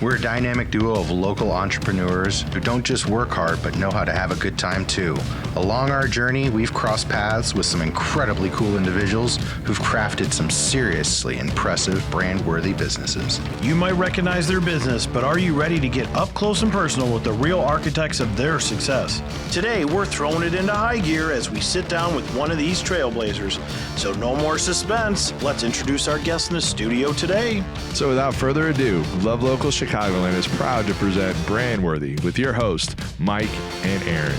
We're a dynamic duo of local entrepreneurs who don't just work hard, but know how to have a good time too. Along our journey, we've crossed paths with some incredibly cool individuals who've crafted some seriously impressive brand-worthy businesses. You might recognize their business, but are you ready to get up close and personal with the real architects of their success? Today, we're throwing it into high gear as we sit down with one of these trailblazers. So no more suspense. Let's introduce our guest in the studio today. So without further ado, Love Local Chicagoland is proud to present Brandworthy with your host, Mike and Aaron.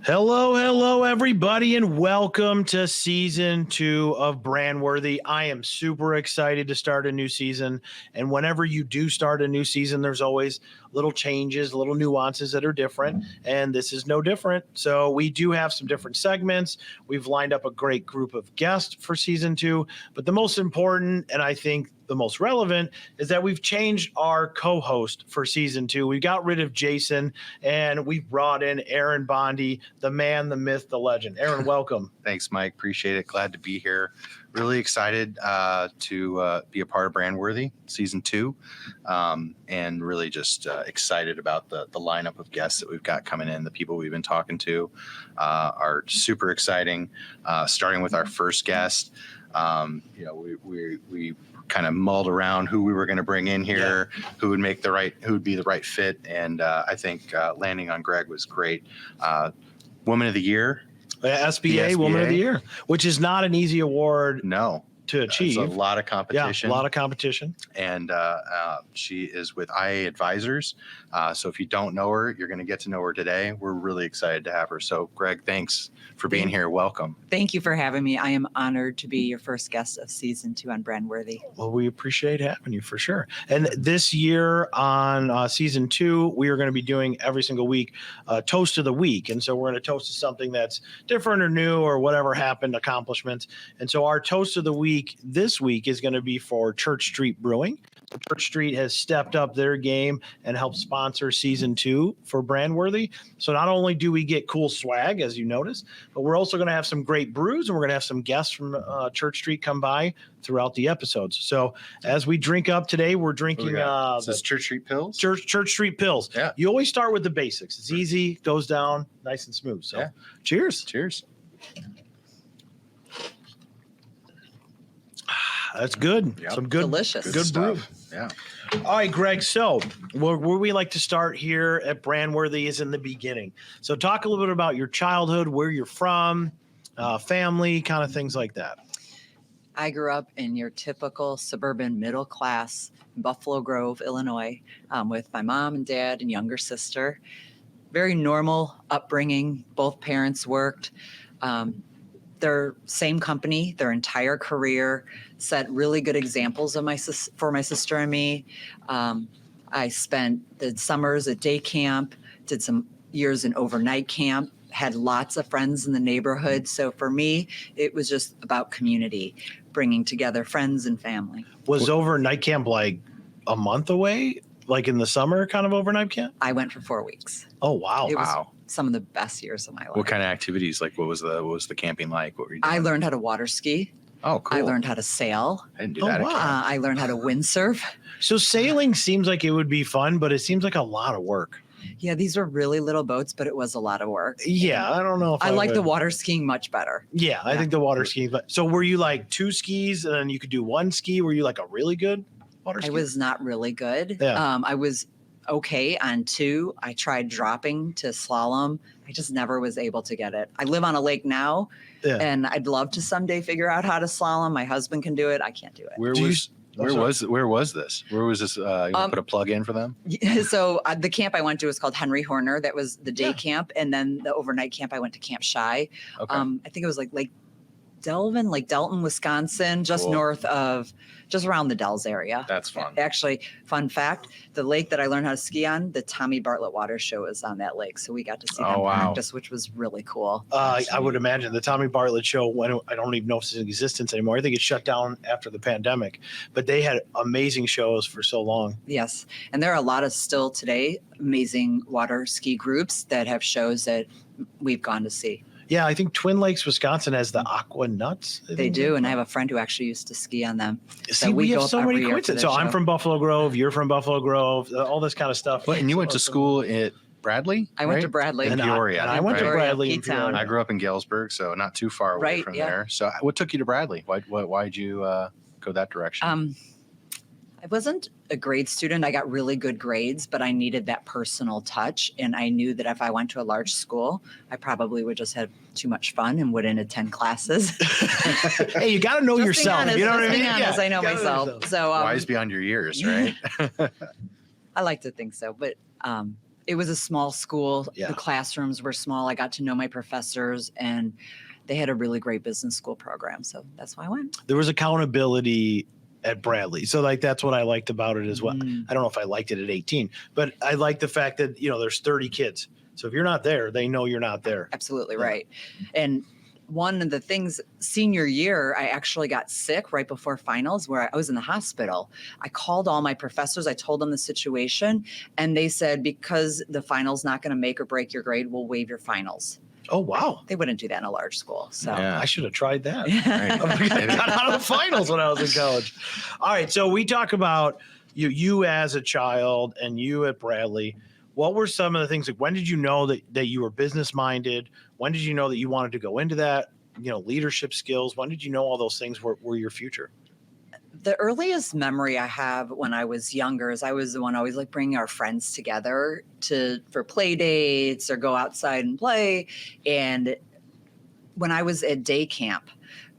Hello, everybody, and welcome to Season 2 of Brandworthy. I am super excited to start a new season, and whenever you do start a new season, there's always little changes, little nuances that are different, and this is no different. So we do have some different segments. We've lined up a great group of guests for Season 2, but the most important, and I think the most relevant, is that we've changed our co-host for Season 2. We got rid of Jason, and we've brought in Aaron Bondi, the man, the myth, the legend. Aaron, welcome. Thanks, Mike. Appreciate it. Glad to be here. Really excited to be a part of Brandworthy Season 2, and really just excited about the lineup of guests that we've got coming in. The people we've been talking to are super exciting, starting with our first guest. We kind of mulled around who we were going to bring in here, who would be the right fit, and I think landing on Greg was great. Woman of the Year. SBA Woman of the Year, which is not an easy award to achieve. It's a lot of competition. Yeah, a lot of competition. And she is with IA Advisors. So if you don't know her, you're going to get to know her today. We're really excited to have her. So Greg, thanks for being here. Welcome. Thank you for having me. I am honored to be your first guest of Season 2 on Brandworthy. Well, we appreciate having you for sure. And this year on Season 2, we are going to be doing every single week Toast of the Week. And so we're going to toast to something that's different or new or whatever happened, accomplishments. And so our Toast of the Week this week is going to be for Church Street Brewing. Church Street has stepped up their game and helped sponsor Season 2 for Brandworthy. So not only do we get cool swag, as you noticed, but we're also going to have some great brews, and we're going to have some guests from Church Street come by throughout the episodes. So as we drink up today, we're drinking Is this Church Street Pills? Church Street Pills. Yeah. You always start with the basics. It's easy, goes down nice and smooth. So cheers. That's good. Yep. Some good, Delicious. good brew. Yeah. All right, Greg. So where we like to start here at Brandworthy is in the beginning. So talk a little bit about your childhood, where you're from, family, kind of things like that. I grew up in your typical suburban middle class in Buffalo Grove, Illinois, with my mom and dad and younger sister. Very normal upbringing. Both parents worked. Their same company, their entire career, set really good examples of for my sister and me. I spent the summers at day camp, did some years in overnight camp, had lots of friends in the neighborhood. So for me, it was just about community, bringing together friends and family. Was overnight camp like a month away, like in the summer kind of overnight camp? I went for 4 weeks. Oh, wow. It was some of the best years of my life. What kind of activities? Like, what was the camping like? What were you doing? I learned how to water ski. Oh, cool. I learned how to sail. I didn't do that. wow. I learned how to windsurf. So sailing seems like it would be fun, but it seems like a lot of work. Yeah, these were really little boats, but it was a lot of work. Yeah, I don't know if I like would. the water skiing much better. Yeah, I think the water skiing. But so were you like 2 skis and then you could do 1 ski? Were you like a really good water skier? I was not really good. Yeah. I was okay on 2. I tried dropping to slalom. I just never was able to get it. I live on a lake now, and I'd love to someday figure out how to slalom. My husband can do it. I can't do it. Where was this? Where was this? You put a plug in for them? So the camp I went to was called Henry Horner. That was the day camp. And then the overnight camp, I went to Camp Shy. Okay. I think it was like Lake Delvin, like Delton, Wisconsin, just around the Dells area. That's fun. Actually, fun fact, the lake that I learned how to ski on, the Tommy Bartlett Water Show is on that lake. So we got to see them practice, which was really cool. I would imagine the Tommy Bartlett Show, I don't even know if it's in existence anymore. I think it shut down after the pandemic, but they had amazing shows for so long. Yes. And there are a lot of still today amazing water ski groups that have shows that we've gone to see. Yeah, I think Twin Lakes, Wisconsin has the Aqua Nuts. They do, and I have a friend who actually used to ski on them. See, we go have up so many every year for coincidences. their So I'm show. from Buffalo Grove. You're from Buffalo Grove. All this kind of stuff. Well, and you went to school at Bradley? I went to right? Bradley. In And Peoria. I went to right? Bradley in P-Town. Peoria. I grew up in Galesburg, so not too far away Right, from yeah. there. So what took you to Bradley? Why'd you go that direction? I wasn't a grade student. I got really good grades, but I needed that personal touch. And I knew that if I went to a large school, I probably would just have too much fun and wouldn't attend classes. Hey, you got to know Just yourself. being honest, You know what I just mean? being honest, I know you gotta myself. yourself. So Wise beyond your years, right? I like to think so. But it was a small school. Yeah. The classrooms were small. I got to know my professors, and they had a really great business school program. So that's why I went. There was accountability at Bradley. So like that's what I liked about it as well. Mm. I don't know if I liked it at 18, but I like the fact that, there's 30 kids. So if you're not there, they know you're not there. Absolutely Yeah. right. And one of the things, senior year, I actually got sick right before finals where I was in the hospital. I called all my professors. I told them the situation, and they said, because the final's not going to make or break your grade, we'll waive your finals. Oh, wow. They wouldn't do that in a large school. So Yeah. I should have tried that. Right. I got out of the finals when I was in college. All right. So we talk about you as a child and you at Bradley. What were some of the things, like when did you know that you were business minded? When did you know that you wanted to go into that? Leadership skills. When did you know all those things were your future? the earliest memory I have when I was younger is I was the one always like bringing our friends together for play dates or go outside and play. And when I was at day camp,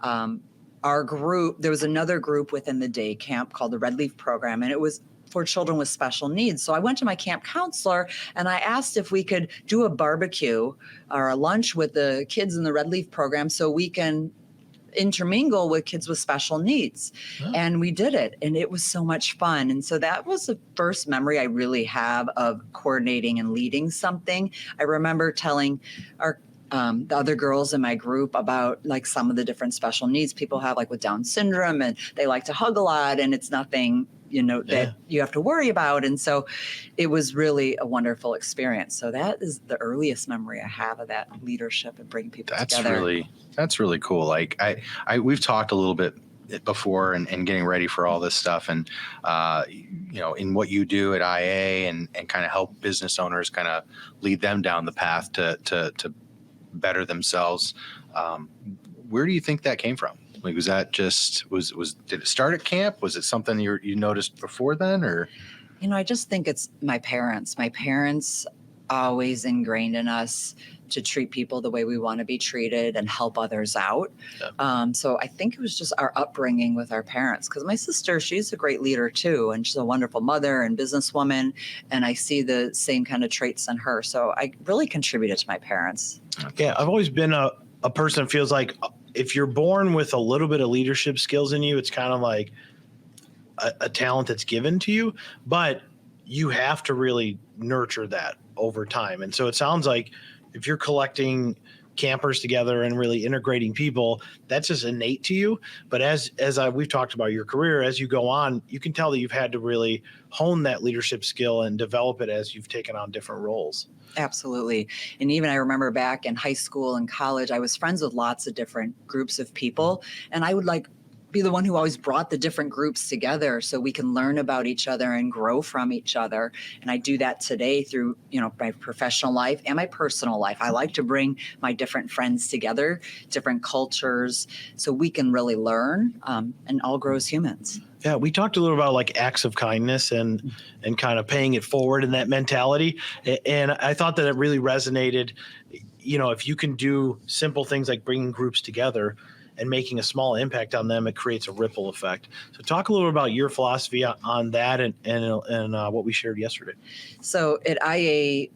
our group, there was another group within the day camp called the Red Leaf Program, and it was for children with special needs. So I went to my camp counselor and I asked if we could do a barbecue or a lunch with the kids in the Red Leaf Program so we can intermingle with kids with special needs. Oh. And we did it, and it was so much fun. And so that was the first memory I really have of coordinating and leading something. I remember telling our the other girls in my group about like some of the different special needs people have, like with Down syndrome, and they like to hug a lot, and it's nothing, that you have to worry about. And so it was really a wonderful experience. So that is the earliest memory I have of that leadership and bringing people together. That's really cool. Like we've talked a little bit before and getting ready for all this stuff, and in what you do at IA and kind of help business owners kind of lead them down the path to better themselves. Where do you think that came from? Like, was that just did it start at camp? Was it something you noticed before then, or? I just think it's my parents. My parents always ingrained in us to treat people the way we want to be treated and help others out. Yeah. So I think it was just our upbringing with our parents, because my sister, she's a great leader too, and she's a wonderful mother and businesswoman, and I see the same kind of traits in her. So I really contributed to my parents. Yeah, I've always been a person that feels like if you're born with a little bit of leadership skills in you, it's kind of like a talent that's given to you, but you have to really nurture that over time. And so it sounds like if you're collecting campers together and really integrating people, that's just innate to you. But as we've talked about your career, as you go on, you can tell that you've had to really hone that leadership skill and develop it as you've taken on different roles. Absolutely. And even I remember back in high school and college, I was friends with lots of different groups of people, and I would be the one who always brought the different groups together so we can learn about each other and grow from each other. And I do that today through, my professional life and my personal life. I like to bring my different friends together, different cultures, so we can really learn and all grow as humans. Yeah, we talked a little about like acts of kindness and kind of paying it forward in that mentality. And I thought that it really resonated. If you can do simple things like bringing groups together and making a small impact on them, it creates a ripple effect. So talk a little about your philosophy on that and what we shared yesterday. So at IA,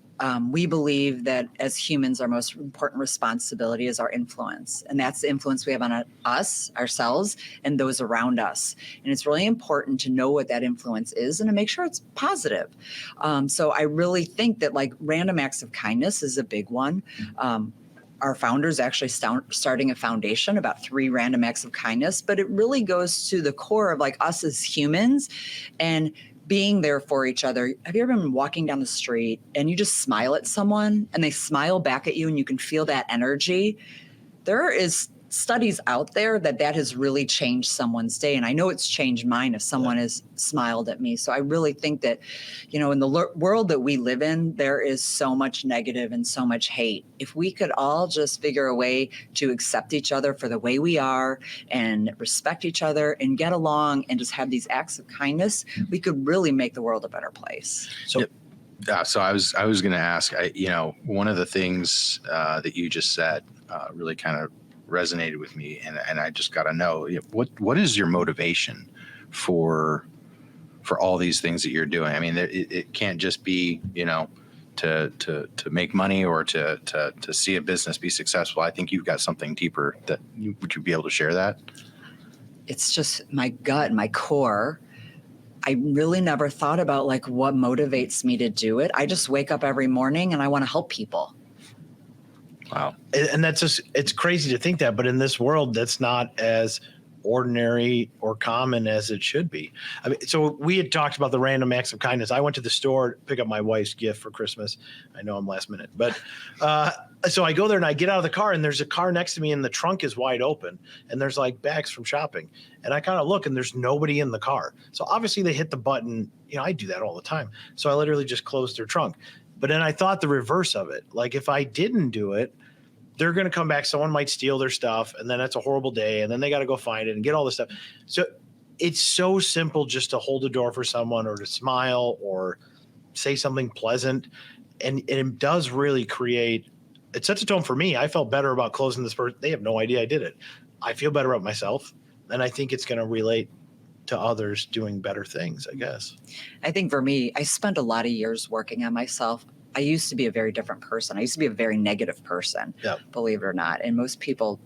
we believe that as humans, our most important responsibility is our influence. And that's the influence we have on us, ourselves, and those around us. And it's really important to know what that influence is and to make sure it's positive. So I really think that like random acts of kindness is a big one. Our founders actually starting a foundation about 3 random acts of kindness, but it really goes to the core of like us as humans and being there for each other. Have you ever been walking down the street and you just smile at someone and they smile back at you and you can feel that energy? There is studies out there that has really changed someone's day. And I know it's changed mine if someone has smiled at me. So I really think that, in the world that we live in, there is so much negative and so much hate. If we could all just figure a way to accept each other for the way we are and respect each other and get along and just have these acts of kindness, we could really make the world a better place. So, Yeah, so I was going to ask, one of the things that you just said really kind of resonated with me, and I just got to know, what is your motivation for all these things that you're doing? I mean, it can't just be to make money or to see a business be successful. I think you've got something deeper. Would you be able to share that? It's just my gut, my core. I really never thought about like what motivates me to do it. I just wake up every morning and I want to help people. Wow. And that's just, it's crazy to think that, but in this world, that's not as ordinary or common as it should be. I mean, so we had talked about the random acts of kindness. I went to the store to pick up my wife's gift for Christmas. I know I'm last minute, but so I go there and I get out of the car and there's a car next to me and the trunk is wide open and there's like bags from shopping. And I kind of look and there's nobody in the car. So obviously they hit the button. I do that all the time. So I literally just closed their trunk. But then I thought the reverse of it. Like if I didn't do it, they're going to come back. Someone might steal their stuff and then that's a horrible day. And then they got to go find it and get all this stuff. So it's so simple just to hold the door for someone or to smile or say something pleasant. And it does really it sets a tone for me. I felt better about closing this person. They have no idea I did it. I feel better about myself. And I think it's going to relate to others doing better things, I guess. I think for me, I spent a lot of years working on myself. I used to be a very different person. I used to be a very negative person, believe it or not. And most people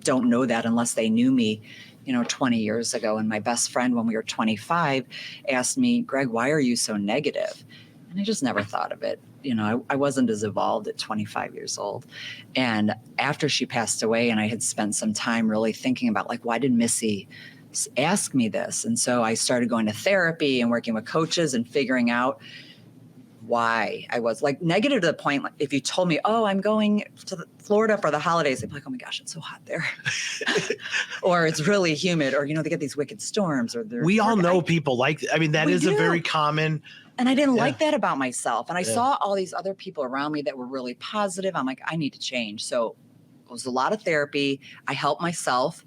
don't know that unless they knew me, 20 years ago. And my best friend, when we were 25, asked me, Greg, why are you so negative? And I just never thought of it. I wasn't as evolved at 25 years old. And after she passed away and I had spent some time really thinking about like, why did Missy ask me this? And so I started going to therapy and working with coaches and figuring out why I was like negative to the point, like if you told me, oh, I'm going to Florida for the holidays, I'd be like, oh my gosh, it's so hot there. Or it's really humid, or, they get these wicked storms. Or we all know people like, that is a very common. And I didn't like that about myself. And I saw all these other people around me that were really positive. I'm like, I need to change. So it was a lot of therapy. I helped myself.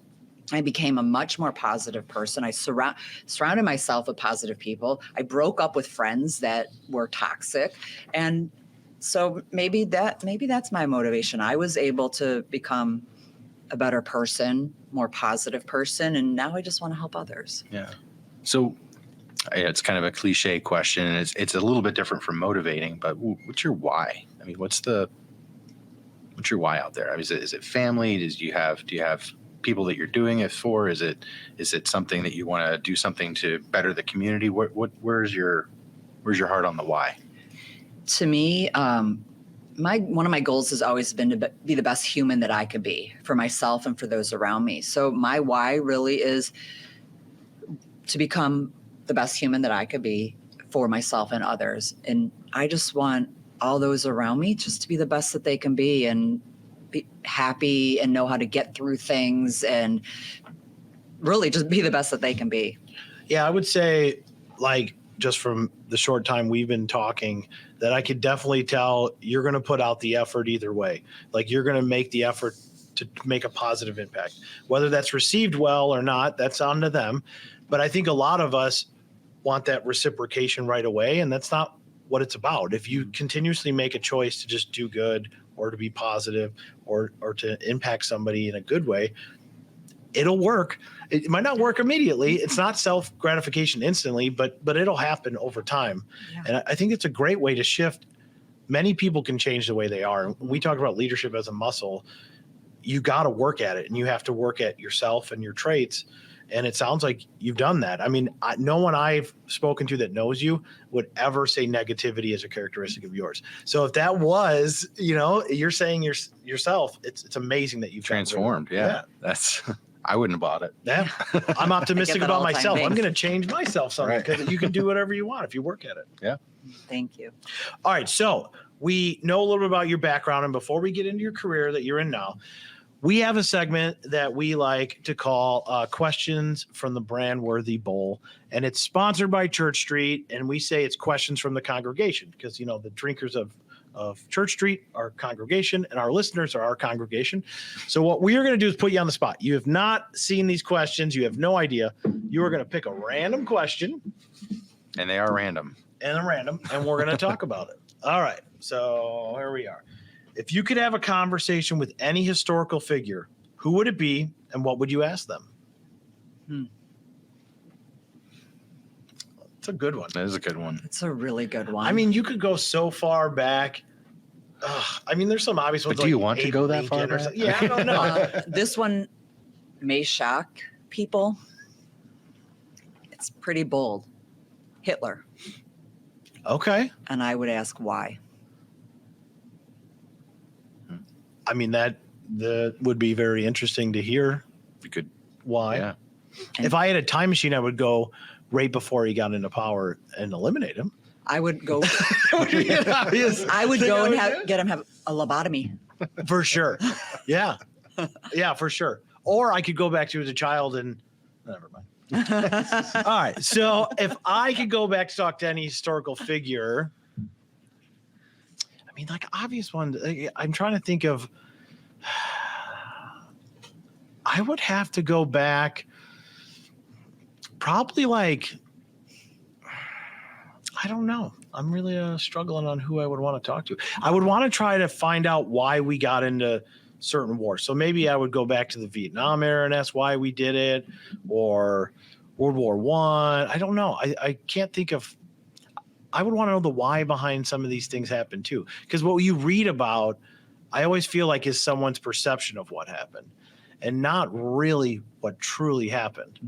I became a much more positive person. I surrounded myself with positive people. I broke up with friends that were toxic. And so maybe that's my motivation. I was able to become a better person, more positive person. And now I just want to help others. Yeah. So it's kind of a cliche question, and it's a little bit different from motivating, but what's your why? I mean, what's your why out there? I mean, is it family? Do you have people that you're doing it for? Is it something that you want to do something to better the community? Where's your heart on the why? To me, one of my goals has always been to be the best human that I could be for myself and for those around me. So my why really is to become the best human that I could be for myself and others. And I just want all those around me just to be the best that they can be and be happy and know how to get through things and really just be the best that they can be. Yeah, I would say, like, just from the short time we've been talking, that I could definitely tell you're going to put out the effort either way. Like, you're going to make the effort to make a positive impact. Whether that's received well or not, that's on to them. But I think a lot of us want that reciprocation right away, and that's not what it's about. If you continuously make a choice to just do good or to be positive or to impact somebody in a good way, it'll work. It might not work immediately. It's not self-gratification instantly, but it'll happen over time. Yeah. And I think it's a great way to shift. Many people can change the way they are. When we talk about leadership as a muscle, you got to work at it, and you have to work at yourself and your traits. And it sounds like you've done that. I mean, no one I've spoken to that knows you would ever say negativity is a characteristic of yours. So if that was, you're saying yourself, it's amazing that you've transformed. Yeah. That's I wouldn't have bought it. Yeah. I'm optimistic that about all the time. myself. I'm Thanks. going to change myself something Right. because you can do whatever you want if you work at it. Thank you. All right. So we know a little bit about your background. And before we get into your career that you're in now, we have a segment that we like to call Questions from the Brand Worthy Bowl. And it's sponsored by Church Street. And we say it's questions from the congregation because, you know, the drinkers of Church Street, our congregation, and our listeners are our congregation. So what we are going to do is put you on the spot. You have not seen these questions. You have no idea. You are going to pick a random question And they are random. and we're going to talk about it. All right. So here we are. If you could have a conversation with any historical figure, who would it be and what would you ask them? It's a good one. That is a good one. It's a really good one. I mean, you could go so far back. I mean, there's some obvious ones. But do you want to go that far Lincoln or back? something. Yeah, I don't know. This one may shock people. It's pretty bold. Hitler. Okay. And I would ask why. I mean, that would be very interesting to hear You could, why. yeah. If I had a time machine, I would go right before he got into power and eliminate him. I would go. Obvious I would thing go and do. get him have a lobotomy. For sure. Yeah. Yeah, for sure. Or I could go back to as a child and never mind. All right. So if I could go back to talk to any historical figure, I mean, like obvious one, I'm trying to think of, I would have to go back probably like, I don't know. I'm really struggling on who I would want to talk to. I would want to try to find out why we got into certain wars. So maybe I would go back to the Vietnam era and ask why we did it, or World War I. I don't know. I can't think of. I would want to know the why behind some of these things happen too. Because what you read about, I always feel like is someone's perception of what happened, and not really what truly happened.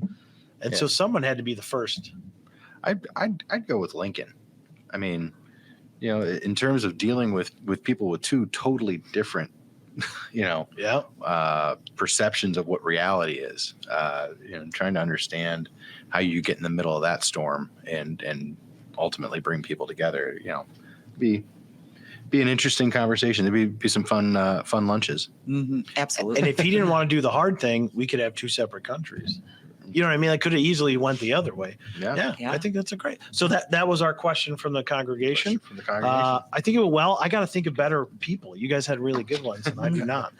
And so someone had to be the first. I'd go with Lincoln. I mean, you know, in terms of dealing with people with two totally different, you know, perceptions of what reality is. You know, trying to understand how you get in the middle of that storm and ultimately bring people together. You know, be an interesting conversation. There'd be some fun lunches. Mm-hmm. Absolutely. And if he didn't want to do the hard thing, we could have two separate countries. You know what I mean? I could have easily went the other way. Yeah. I think that's a great. So that was our question from the congregation. From the congregation. I think it went well. I got to think of better people. You guys had really good ones, and I do not.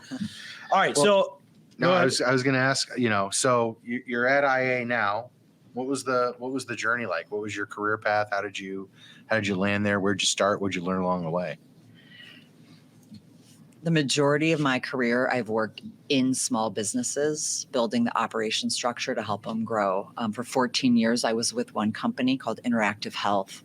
All right. Well, so No, go I ahead. was going to ask, you know, so you're at IA now. What was the journey like? What was your career path? How did you land there? Where'd you start? What'd you learn along the way? The majority of my career, I've worked in small businesses, building the operation structure to help them grow. For 14 years, I was with one company called Interactive Health.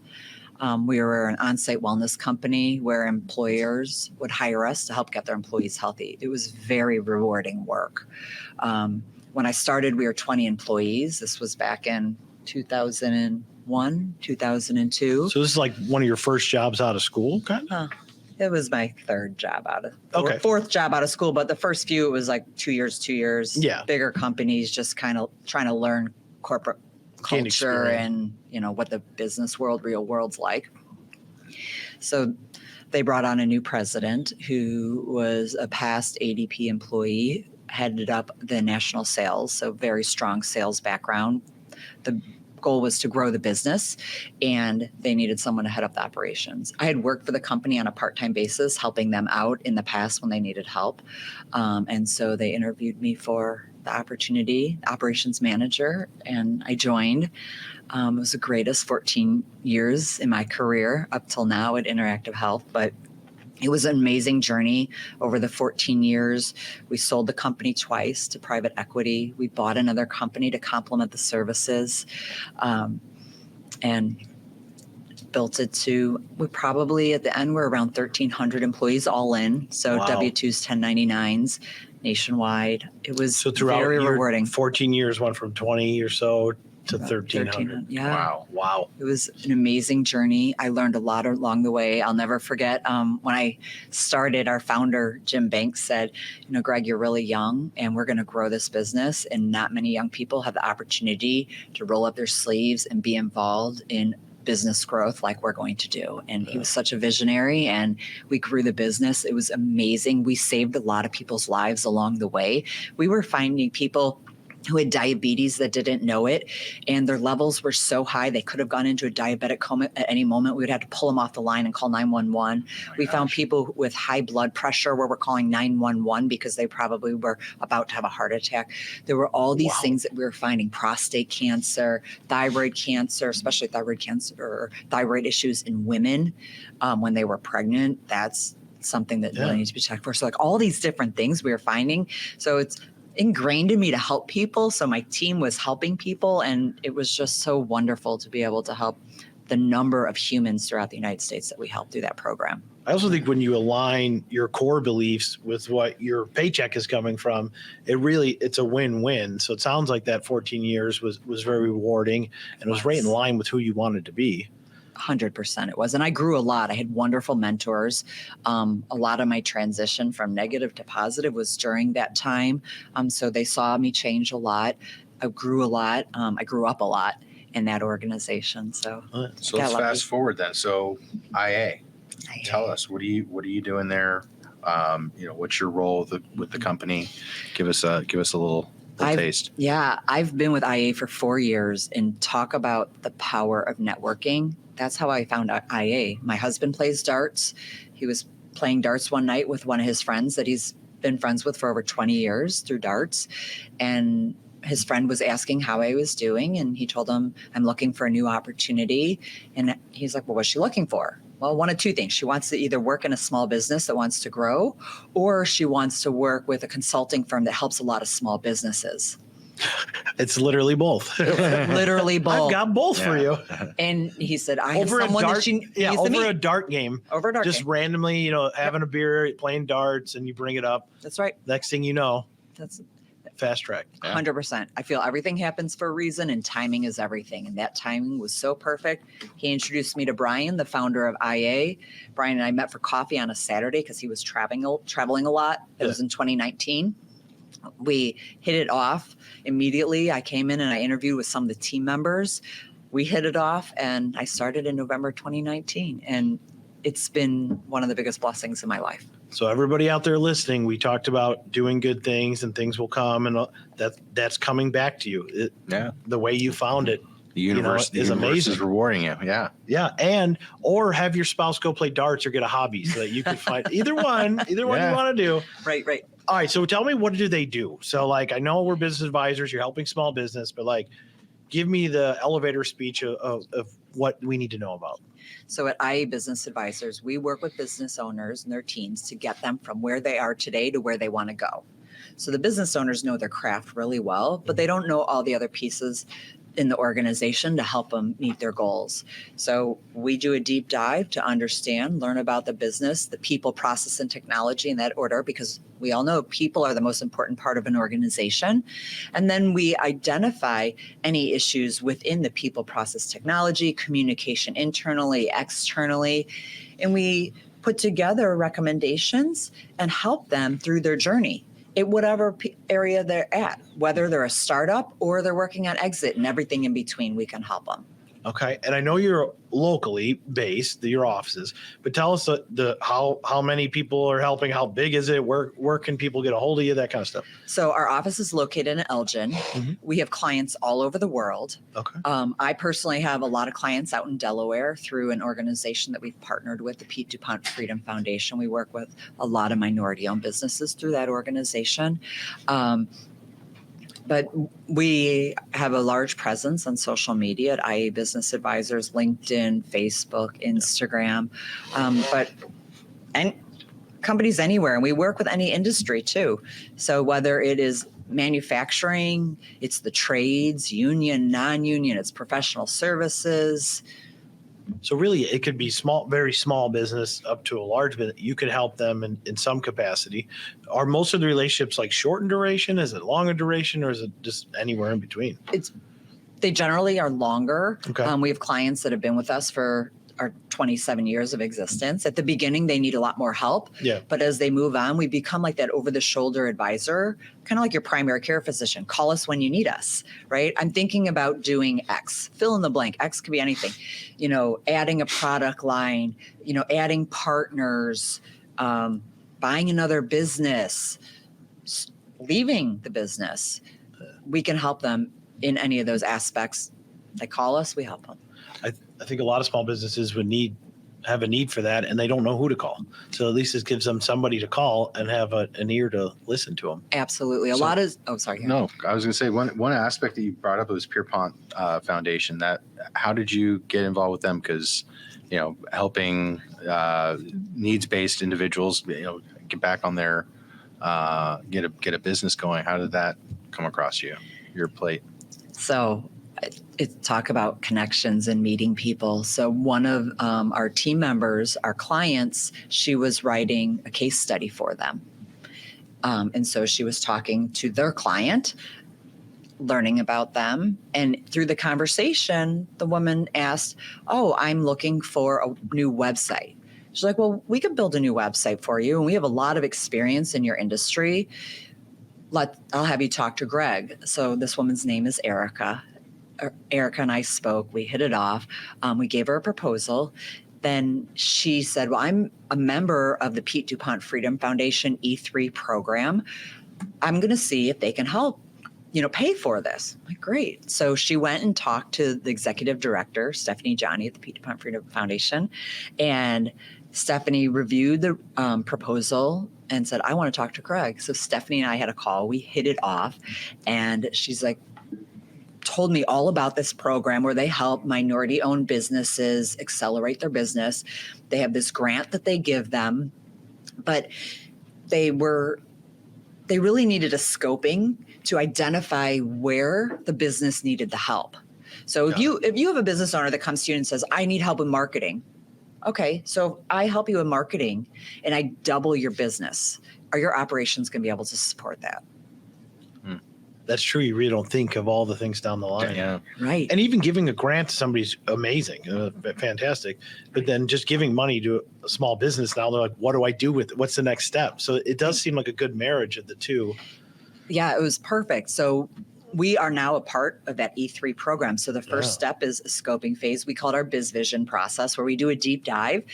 We were an on-site wellness company where employers would hire us to help get their employees healthy. It was very rewarding work. When I started, we were 20 employees. This was back in 2001, 2002. So this is like one of your first jobs out of school, kind of? It was my third job Okay. fourth job out of school, but the first few, it was like 2 years. Yeah. Bigger companies, just kind of trying to learn corporate Gain culture experience. and, you know, what the business world, real world's like. So they brought on a new president who was a past ADP employee, headed up the national sales, so very strong sales background. The goal was to grow the business, and they needed someone to head up the operations. I had worked for the company on a part-time basis, helping them out in the past when they needed help. And so they interviewed me for the opportunity, operations manager, and I joined. It was the greatest 14 years in my career up till now at Interactive Health, but it was an amazing journey over the 14 years. We sold the company twice to private equity. We bought another company to complement the services, and built it to, we probably at the end were around 1,300 employees all in. So Wow. W-2s, 1099s nationwide. It was So throughout very your rewarding. 14 years, went from 20 or so to 1,300. Yeah. Wow. It was an amazing journey. I learned a lot along the way. I'll never forget when I started, our founder, Jim Banks, said, Greg, you're really young and we're going to grow this business. And not many young people have the opportunity to roll up their sleeves and be involved in business growth like we're going to do. And he was such a visionary and we grew the business. It was amazing. We saved a lot of people's lives along the way. We were finding people who had diabetes that didn't know it, and their levels were so high they could have gone into a diabetic coma at any moment. We would have to pull them off the line and call 911. We found people with high blood pressure where we're calling 911 because they probably were about to have a heart attack. There were all these things that we were finding: prostate cancer, thyroid cancer, especially thyroid cancer or thyroid issues in women when they were pregnant. That's something that really needs to be checked for. So like all these different things we were finding. So it's ingrained in me to help people. So my team was helping people, and it was just so wonderful to be able to help the number of humans throughout the United States that we helped through that program. I also think when you align your core beliefs with what your paycheck is coming from, it's a win-win. So it sounds like that 14 years was very rewarding and was right in line with who you wanted to be. 100% it was. And I grew a lot. I had wonderful mentors. A lot of my transition from negative to positive was during that time. So they saw me change a lot. I grew a lot. I grew up a lot in that organization. So let's fast forward then. So IA, tell us, what are you doing there? What's your role with the company? Give us a little taste. Yeah, I've been with IA for 4 years, and talk about the power of networking. That's how I found IA. My husband plays darts. He was playing darts one night with one of his friends that he's been friends with for over 20 years through darts. And his friend was asking how I was doing. And he told him, I'm looking for a new opportunity. And he's like, well, what's she looking for? Well, one of two things. She wants to either work in a small business that wants to grow, or she wants to work with a consulting firm that helps a lot of small businesses. It's literally both. Literally both. I've got both for you. And he said, I over have someone a dart, that she needs to over meet. a dart game. Over a dart just game. randomly, having a beer, playing darts, and you bring it up. That's right. Next thing you know, That's fast track. 100%. I feel everything happens for a reason, and timing is everything. And that timing was so perfect. He introduced me to Brian, the founder of IA. Brian and I met for coffee on a Saturday because he was traveling a lot. It was in 2019. We hit it off immediately. I came in and I interviewed with some of the team members. We hit it off, and I started in November 2019. And it's been one of the biggest blessings in my life. So everybody out there listening, we talked about doing good things and things will come, and that's coming back to you. The way you found it. The universe is amazing. Is rewarding you. Yeah. Or have your spouse go play darts or get a hobby so that you can find either one you want to do. Right. All right. So tell me, what do they do? So I know we're business advisors, you're helping small business, but give me the elevator speech of what we need to know about. So at IA Business Advisors, we work with business owners and their teams to get them from where they are today to where they want to go. So the business owners know their craft really well, but they don't know all the other pieces in the organization to help them meet their goals. So we do a deep dive to understand, learn about the business, the people, process, and technology in that order, because we all know people are the most important part of an organization. And then we identify any issues within the people, process, technology, communication internally, externally, and we put together recommendations and help them through their journey in whatever area they're at, whether they're a startup or they're working on exit and everything in between, we can help them. Okay. And I know you're locally based, your offices, but tell us how many people are helping, how big is it, where can people get a hold of you, that kind of stuff. So our office is located in Elgin. Mm-hmm. We have clients all over the world. Okay. I personally have a lot of clients out in Delaware through an organization that we've partnered with, the Pete DuPont Freedom Foundation. We work with a lot of minority-owned businesses through that organization. But we have a large presence on social media at IA Business Advisors, LinkedIn, Facebook, Instagram, and companies anywhere. And we work with any industry too. So whether it is manufacturing, it's the trades, union, non-union, it's professional services. So really, it could be very small business up to a large business. You could help them in some capacity. Are most of the relationships short in duration? Is it long in duration, or is it just anywhere in between? They generally are longer. Okay. We have clients that have been with us for our 27 years of existence. At the beginning, they need a lot more help. Yeah. But as they move on, we become like that over-the-shoulder advisor, kind of like your primary care physician. Call us when you need us, right? I'm thinking about doing X. Fill in the blank. X could be anything. Adding a product line, adding partners, buying another business, leaving the business. We can help them in any of those aspects. They call us, we help them. I think a lot of small businesses would have a need for that, and they don't know who to call. So at least it gives them somebody to call and have an ear to listen to them. Absolutely. Sorry. No, I was going to say one aspect that you brought up was Pierpont Foundation. How did you get involved with them? Because helping needs-based individuals get back on their get a business going. How did that come across your plate? So talk about connections and meeting people. So one of our team members, our clients, she was writing a case study for them. And so she was talking to their client, learning about them. And through the conversation, the woman asked, I'm looking for a new website. She's like, well, we could build a new website for you. And we have a lot of experience in your industry. I'll have you talk to Greg. So this woman's name is Erica. Erica and I spoke. We hit it off. We gave her a proposal. Then she said, well, I'm a member of the Pete DuPont Freedom Foundation E3 program. I'm going to see if they can help, pay for this. I'm like, great. So she went and talked to the executive director, Stephanie Johnny at the Pete DuPont Freedom Foundation. And Stephanie reviewed the proposal and said, I want to talk to Greg. So Stephanie and I had a call. We hit it off. And she's like, told me all about this program where they help minority-owned businesses accelerate their business. They have this grant that they give them, but they really needed a scoping to identify where the business needed the help. So if you have a business owner that comes to you and says, I need help with marketing. Okay, so if I help you with marketing and I double your business, are your operations going to be able to support that? That's true. You really don't think of all the things down the line. Yeah. Right. And even giving a grant to somebody's amazing, fantastic. But then just giving money to a small business, now they're like, what do I do with it? What's the next step? So it does seem like a good marriage of the two. Yeah, it was perfect. So we are now a part of that E3 program. So the first step is a scoping phase. We call it our Biz Vision process, where we do a deep dive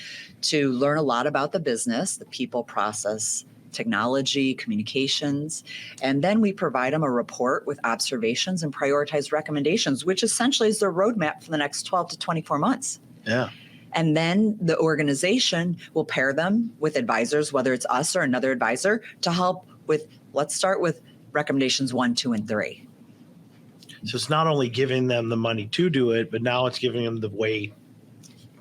to learn a lot about the business, the people, process, technology, communications, and then we provide them a report with observations and prioritized recommendations, which essentially is their roadmap for the next 12 to 24 months. Yeah. And then the organization will pair them with advisors, whether it's us or another advisor, to help with, let's start with recommendations 1, 2, and 3. So it's not only giving them the money to do it, but now it's giving them the way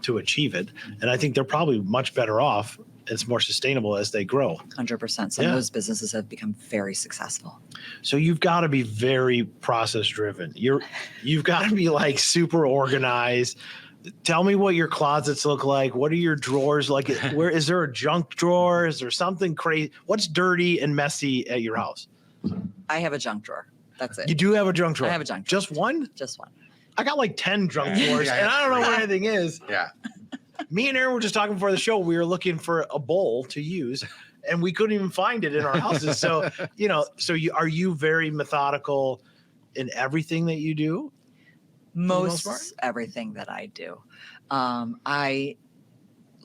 to achieve it. And I think they're probably much better off. It's more sustainable as they grow. 100%. Some of those businesses have become very successful. So you've got to be very process driven. You've got to be like super organized. Tell me what your closets look like. What are your drawers like? Where is there a junk drawer? Is there something crazy? What's dirty and messy at your house? I have a junk drawer. That's it. You do have a junk drawer? I have a junk drawer. Just one? Just one. I got like 10 junk drawers, and I don't know where anything is. Yeah. Me and Aaron were just talking before the show. We were looking for a bowl to use, and we couldn't even find it in our houses. So, are you very methodical in everything that you do? Most everything that I do. I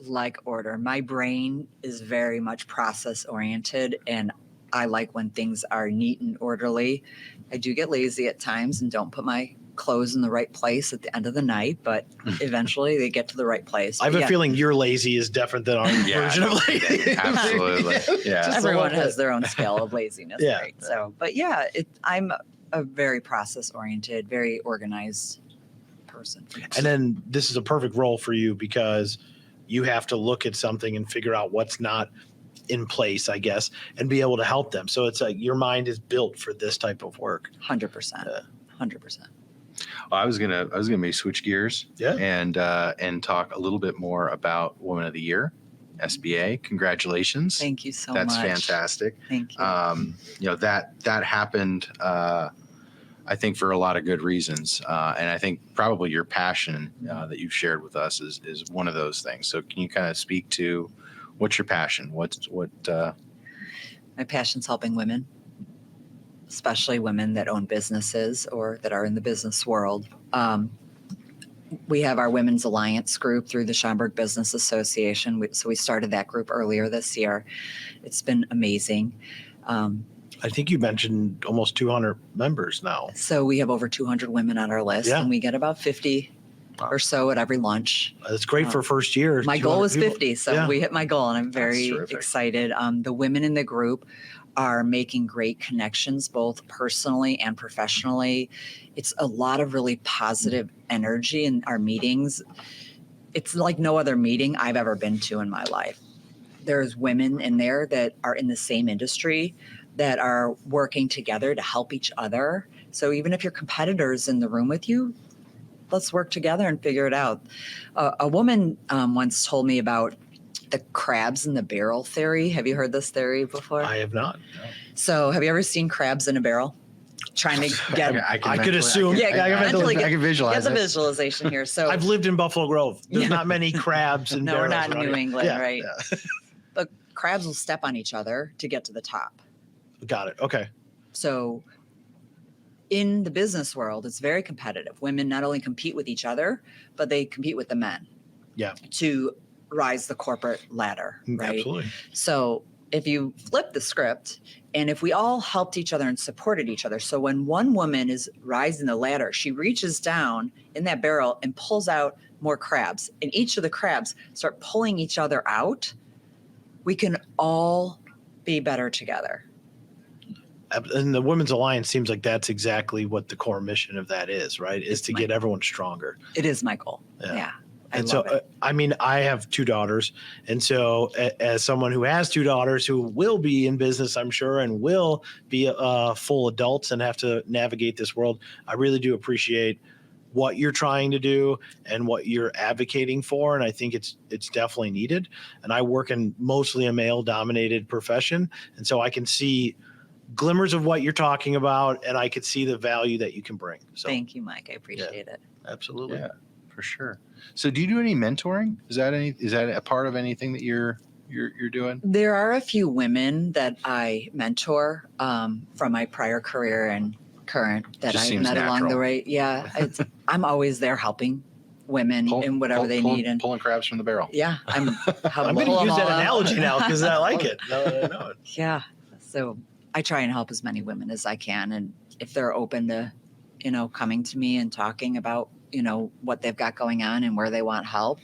like order. My brain is very much process oriented, and I like when things are neat and orderly. I do get lazy at times and don't put my clothes in the right place at the end of the night, but eventually they get to the right place. I have a feeling your lazy is different than our version of lazy. Absolutely. Yeah. Everyone has their own scale of laziness, Yeah. right? So, but yeah, I'm a very process oriented, very organized person. And then this is a perfect role for you because you have to look at something and figure out what's not in place, I guess, and be able to help them. So it's like your mind is built for this type of work. 100%. 100%. Well, I was gonna maybe switch gears, and talk a little bit more about Woman of the Year, SBA. Congratulations! Thank you so much. That's fantastic. Thank you. That happened. I I think for a lot of good reasons. And I think probably your passion that you've shared with us is one of those things. So can you kind of speak to what's your passion? My passion's helping women, especially women that own businesses or that are in the business world. We have our Women's Alliance group through the Schaumburg Business Association. So we started that group earlier this year. It's been amazing. I think you mentioned almost 200 members now. So we have over 200 women on our list, Yeah. and we get about 50 or so at every lunch. That's great for first year. My goal 200 was people. 50, so Yeah. we hit my goal, and I'm very terrific. excited. The women in the group are making great connections, both personally and professionally. It's a lot of really positive energy in our meetings. It's like no other meeting I've ever been to in my life. There's women in there that are in the same industry that are working together to help each other. So even if your competitor's in the room with you, let's work together and figure it out. A woman once told me about the crabs in the barrel theory. Have you heard this theory before? I have not. So have you ever seen crabs in a barrel? Trying to get I could assume. Yeah, I can visualize get the it. visualization here. So I've lived in Buffalo Grove. There's Yeah. not many crabs and No, we're barrels not in around New here. England, Yeah, right? yeah. but crabs will step on each other to get to the top. Got it. Okay. So in the business world, it's very competitive. Women not only compete with each other, but they compete with the men. Yeah. To rise the corporate ladder, right? Absolutely. So if you flip the script and if we all helped each other and supported each other, so when one woman is rising the ladder, she reaches down in that barrel and pulls out more crabs, and each of the crabs start pulling each other out, we can all be better together. And the Women's Alliance seems like that's exactly what the core mission of that is, right? Is It's to get everyone stronger. It is my goal. Yeah. Yeah. I And love so, it. I mean, I have two daughters. And so, as someone who has two daughters who will be in business, I'm sure, and will be full adults and have to navigate this world, I really do appreciate what you're trying to do and what you're advocating for. And I think it's definitely needed. And I work in mostly a male dominated profession. And so I can see glimmers of what you're talking about, and I could see the value that you can bring. So Thank you, Mike. I appreciate it. absolutely. Yeah, for sure. So do you do any mentoring? Is that a part of anything that you're doing? There are a few women that I mentor from my prior career and current that Just I've seems met along the natural. way. Yeah, I'm always there helping women in whatever they need. And Pulling crabs from the barrel. yeah, I'm I'm going to use that analogy now because I like it. Now that I know it. Yeah, so I try and help as many women as I can, and if they're open to, coming to me and talking about, what they've got going on and where they want help.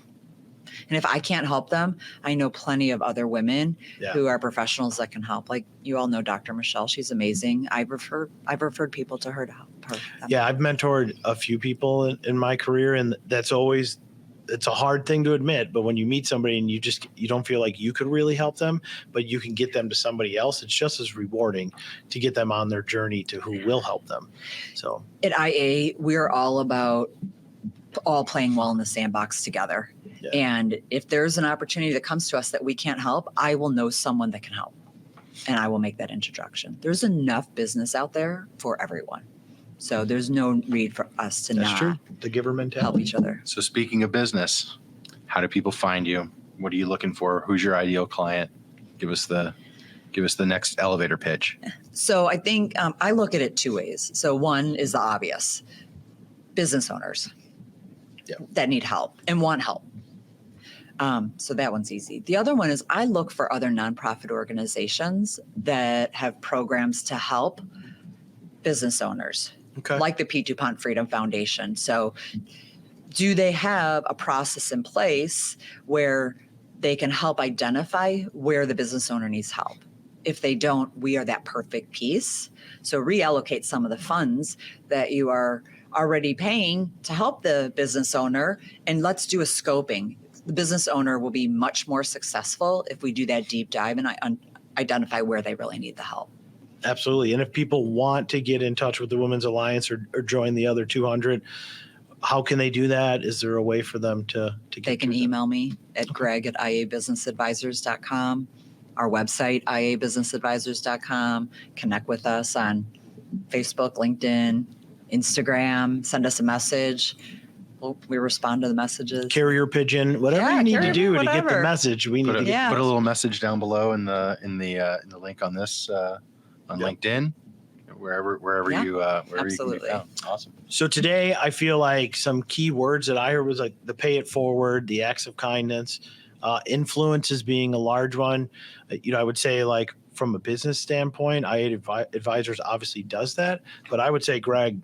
And if I can't help them, I know plenty of other women Yeah. who are professionals that can help. Like you all know Dr. Michelle, she's amazing. I've referred people to her to help her. Yeah, I've mentored a few people in my career, and that's always, it's a hard thing to admit, but when you meet somebody and you don't feel like you could really help them, but you can get them to somebody else, it's just as rewarding to get them on their journey to who will help them. So At IA, we're all about all playing well in the sandbox together. Yeah. And if there's an opportunity that comes to us that we can't help, I will know someone that can help. And I will make that introduction. There's enough business out there for everyone. So there's no need for us to that's not true. The giver help mentality. each other. So speaking of business, how do people find you? What are you looking for? Who's your ideal client? Give us the next elevator pitch. So I think I look at it two ways. So one is the obvious, business owners that need help and want help. So that one's easy. The other one is I look for other nonprofit organizations that have programs to help business owners, Okay. like the P. DuPont Freedom Foundation. So do they have a process in place where they can help identify where the business owner needs help? If they don't, we are that perfect piece. So reallocate some of the funds that you are already paying to help the business owner, and let's do a scoping. The business owner will be much more successful if we do that deep dive and identify where they really need the help. Absolutely. And if people want to get in touch with the Women's Alliance or join the other 200, how can they do that? Is there a way for them to get They can to them? email me at greg@iabusinessadvisors.com, our website, iabusinessadvisors.com, connect with us on Facebook, LinkedIn, Instagram, send us a message. We respond to the messages. Carrier pigeon, whatever Yeah, you need to carrier do pigeon, to get the whatever. message. We need Put to a, get. Yeah. put a little message down below in the link on this on Yep. LinkedIn, wherever Yeah, you can be absolutely. found. Awesome. So today, I feel like some key words that I heard was like the pay it forward, the acts of kindness, influence as being a large one. I would say like from a business standpoint, Advisors obviously does that, but I would say, Greg,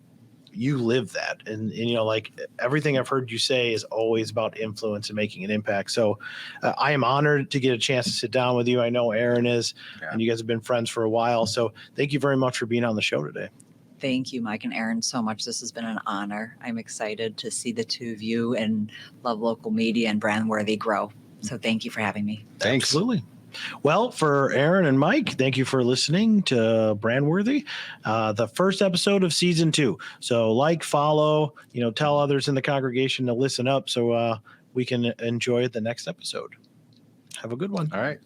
you live that, and like everything I've heard you say is always about influence and making an impact. So I am honored to get a chance to sit down with you. I know Aaron is, Yeah. and you guys have been friends for a while. So thank you very much for being on the show today. Thank you, Mike and Aaron, so much. This has been an honor. I'm excited to see the two of you and Love Local Media and Brandworthy grow. So thank you for having me. Thanks. Absolutely. Well, for Aaron and Mike, thank you for listening to Brandworthy, the first episode of season 2. So follow, tell others in the congregation to listen up so we can enjoy the next episode. Have a good one. All right.